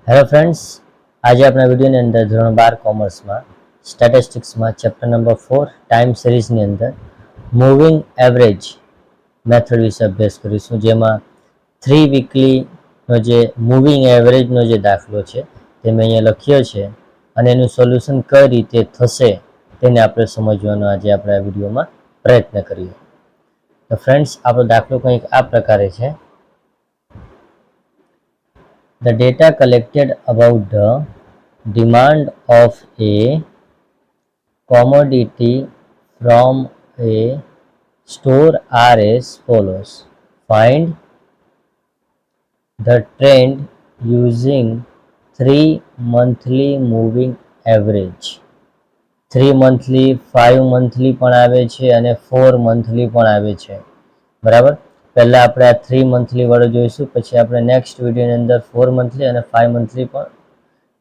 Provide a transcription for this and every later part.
Hello friends, આજે આપણા વિડીયોની અંદર ધોરણ 12 કોમર્સમાં સ્ટેટિસ્ટિક્સમાં ચેપ્ટર નંબર 4 ટાઈમ સિરીઝની અંદર મૂવિંગ એવરેજ મેથડ વિશે અભ્યાસ કરીશું, જેમાં 3 વીકલીનો જે મૂવિંગ એવરેજનો જે દાખલો છે તે મેં અહીંયા લખ્યો છે અને એનું સોલ્યુશન કઈ રીતે થશે તેને આપણે સમજવાનો આજે આપણે આ વિડીયોમાં પ્રયત્ન કરીએ. તો ફ્રેન્ડ્સ, આપણો દાખલો કંઈક આ પ્રકારે છે. The data collected about the demand of a commodity from a store are as follows. Find the trend using 3 monthly moving average. 3 monthly, 5 monthly પણ આવે છે અને 4 monthly પણ આવે છે. બરાબર. પહેલા આપણે આ 3 મંથલી વાળો જોઈશું, પછી આપણે નેક્સ્ટ વિડીયોની અંદર 4 મંથલી અને 5 મંથલી પણ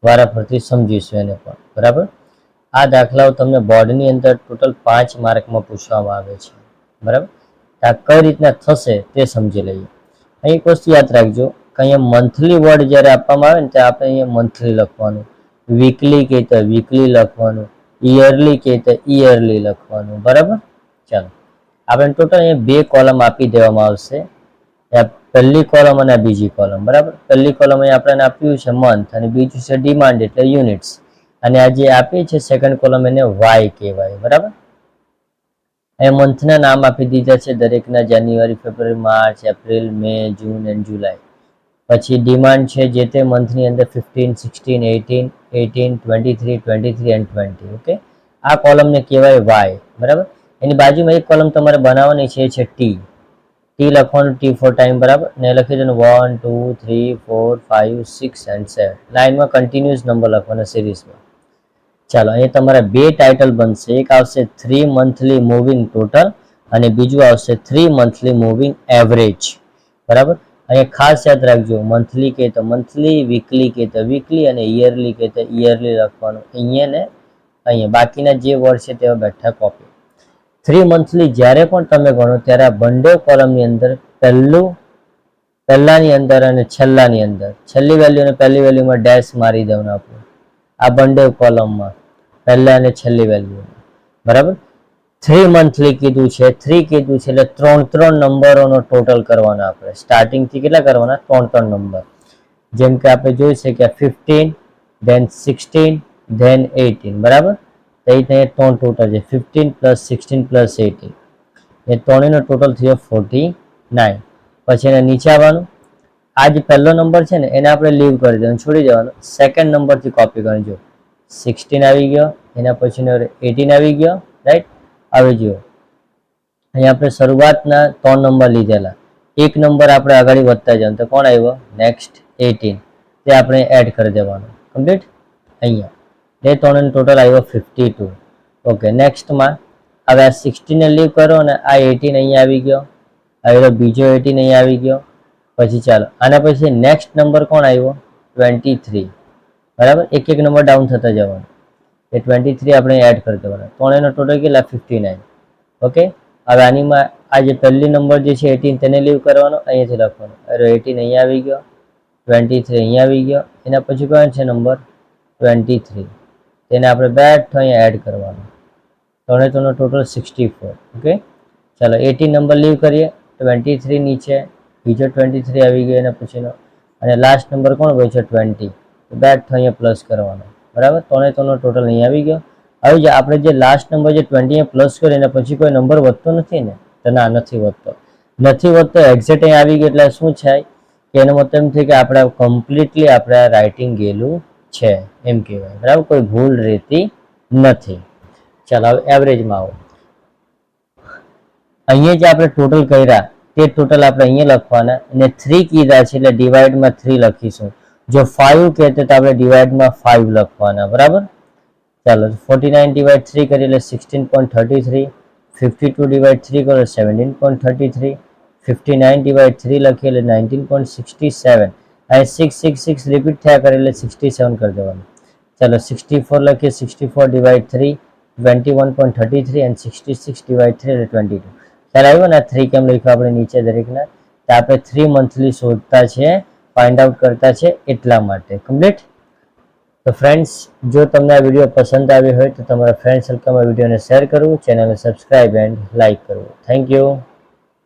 વારાફરતી સમજીશું એને પણ. બરાબર. આ દાખલાઓ તમને બોર્ડની અંદર ટોટલ 5 માર્કમાં પૂછવામાં આવે છે. બરાબર. આ કઈ રીતના થશે તે સમજી લઈએ. અહીં એક વસ્તુ યાદ રાખજો કે અહીંયા મંથલી વર્ડ જ્યારે આપવામાં આવે ને ત્યારે આપણે અહીંયા મંથલી લખવાનું, વીકલી કહે તો વીકલી લખવાનું, યરલી કહે તો યરલી લખવાનું. બરાબર. ચાલો, આપણે ટોટલ અહીંયા 2 કોલમ આપી દેવામાં આવશે. પહેલી કોલમ અને બીજી કોલમ. બરાબર. પહેલી કોલમ અહીંયા આપણને આપ્યું છે મંથ અને બીજું છે ડિમાન્ડ એટલે યુનિટ્સ, અને આ જે આપી છે સેકન્ડ કોલમ એને વાય કહેવાય. બરાબર. અહીંયા મંથના નામ આપી દીધા છે દરેકના, January, February, March, April, May, June and July. પછી ડિમાન્ડ છે જે તે મંથની અંદર 15, 16, 18, 18, 23, 23 એન્ડ 20. ઓકે, આ કોલમને કહેવાય વાય. બરાબર. એની બાજુમાં એક કોલમ તમારે બનાવવાની છે ટી. ટી લખવાનું, ટી ફોર ટાઈમ. બરાબર. ને લખી દેવાનું 1, 2, 3, 4, 5, 6 એન્ડ 7. લાઇનમાં કન્ટિન્યુઅસ નંબર લખવાના સિરીઝમાં. ચાલો, અહીંયા તમારા 2 ટાઇટલ બનશે. એક આવશે 3 મંથલી મૂવિંગ ટોટલ અને બીજું આવશે 3 મંથલી મૂવિંગ એવરેજ. બરાબર. અહીંયા ખાસ યાદ રાખજો, મંથલી કહે તો મંથલી, વીકલી કહે તો વીકલી અને યરલી કહે તો યરલી લખવાનું. અહીંયા ને અહીંયા બાકીના જે વર્ડ છે તેવા બેઠા કોપી. 3 મંથલી જ્યારે પણ તમે ગણો ત્યારે આ બંને કોલમની અંદર પહેલાની અંદર અને છેલ્લાની અંદર છેલ્લી વેલ્યુ અને પહેલી વેલ્યુમાં ડેશ મારી દેવાનું આપણે આ બંને કોલમમાં, પહેલા અને છેલ્લી વેલ્યુ. બરાબર. 3 મંથલી કીધું છે, 3 કીધું છે એટલે 3 નંબરોનો ટોટલ કરવાના આપણે. સ્ટાર્ટિંગથી કેટલા કરવાના? 3 નંબર. જેમ કે આપણે જોઈ છે કે 15, then 16, then 18. બરાબર. તો એ ત્યાં 3 ટોટલ છે, 15 પ્લસ 16 પ્લસ 18. એ ત્રણેયનો ટોટલ થયો 49. પછી એને નીચે આવવાનું. આ જે પહેલો નંબર છે ને એને આપણે લીવ કરી દેવાનું, છોડી દેવાનું. સેકન્ડ નંબરથી કોપી કરવાનું. જો 16 આવી ગયો, એના પછીનો 18 આવી ગયો. રાઈટ. આવી ગયો. અહીંયા આપણે શરૂઆતના 3 નંબર લીધેલા, એક નંબર આપણે આગળ વધતા જવાનું. તો કોણ આવ્યો? નેક્સ્ટ 18. તે આપણે એડ કરી દેવાનું. કમ્પ્લીટ. અહીંયા એ ત્રણનો ટોટલ આવ્યો 52. ઓકે, નેક્સ્ટમાં હવે આ 16 ને લીવ કરો અને આ 18 અહીંયા આવી ગયો. આવ્યો બીજો 18 અહીંયા આવી ગયો. પછી ચાલો આના પછી નેક્સ્ટ નંબર કોણ આવ્યો? 23. બરાબર. એક એક નંબર ડાઉન થતા જવાનું. એ 23 આપણે એડ કરી દેવાના. ત્રણેયનો ટોટલ કેટલા? 59. ઓકે, હવે આનીમાં આ જે પહેલી નંબર જે છે 18 તેને લીવ કરવાનો, અહીંયાથી લખવાનો. અરે 18 અહીંયા આવી ગયો, 23 અહીંયા આવી ગયો. એના પછી કયો છે નંબર? 23. તેને આપણે બેઠો અહીંયા એડ કરવાનો. ત્રણેયનો ટોટલ 64. ઓકે, ચાલો 18 નંબર લીવ કરીએ, 23 નીચે, બીજો 23 આવી ગયો એના પછીનો, અને લાસ્ટ નંબર કોણ બચ્યો? 20. બેઠો અહીંયા પ્લસ કરવાનો. બરાબર. ત્રણેયનો ટોટલ અહીંયા આવી ગયો. હવે જે આપણે જે લાસ્ટ નંબર જે 20 પ્લસ કર્યો એના પછી કોઈ નંબર વધતો નથી ને? તો ના, નથી વધતો. એક્ઝેક્ટ અહીંયા આવી ગયો એટલે શું છે કે એનો મતલબ એમ છે કે આપણે કમ્પ્લીટલી આપણે રાઇટિંગ ગયેલું છે એમ કહેવાય. બરાબર. કોઈ ભૂલ રહેતી નથી. ચાલો હવે એવરેજમાં આવો. અહીંયા જે આપણે ટોટલ કર્યા તે ટોટલ આપણે અહીંયા લખવાના, અને 3 કીધા છે એટલે ડિવાઈડમાં 3 લખીશું. જો 5 કહેતે તો આપણે ડિવાઈડમાં 5 લખવાના. બરાબર. ચાલો 49 ડિવાઈડ 3 કરીએ એટલે 16.33. 52 ડિવાઈડ 3 કરો 17.33. 59 ડિવાઈડ 3 લખીએ એટલે 19.67. અહીં 6 રિપીટ થયા કરે એટલે 67 કરી દેવાનું. ચાલો 64 લખીએ, 64 ડિવાઈડ 3 21.33 and 66 ડિવાઈડ 3 એટલે 22. ખ્યાલ આવ્યો ને? 3 કેમ લખ્યું આપણે નીચે દરેકના? તો આપણે 3 મંથલી શોધતા છે ફાઇન્ડ આઉટ કરતા છે એટલા માટે. કમ્પ્લીટ. તો ફ્રેન્ડ્સ, જો તમને આ વિડીયો પસંદ આવ્યો હોય તો તમારા ફ્રેન્ડ સર્કલમાં વિડીયોને શેર કરવું, ચેનલને સબસ્ક્રાઇબ એન્ડ લાઇક કરવું. Thank you.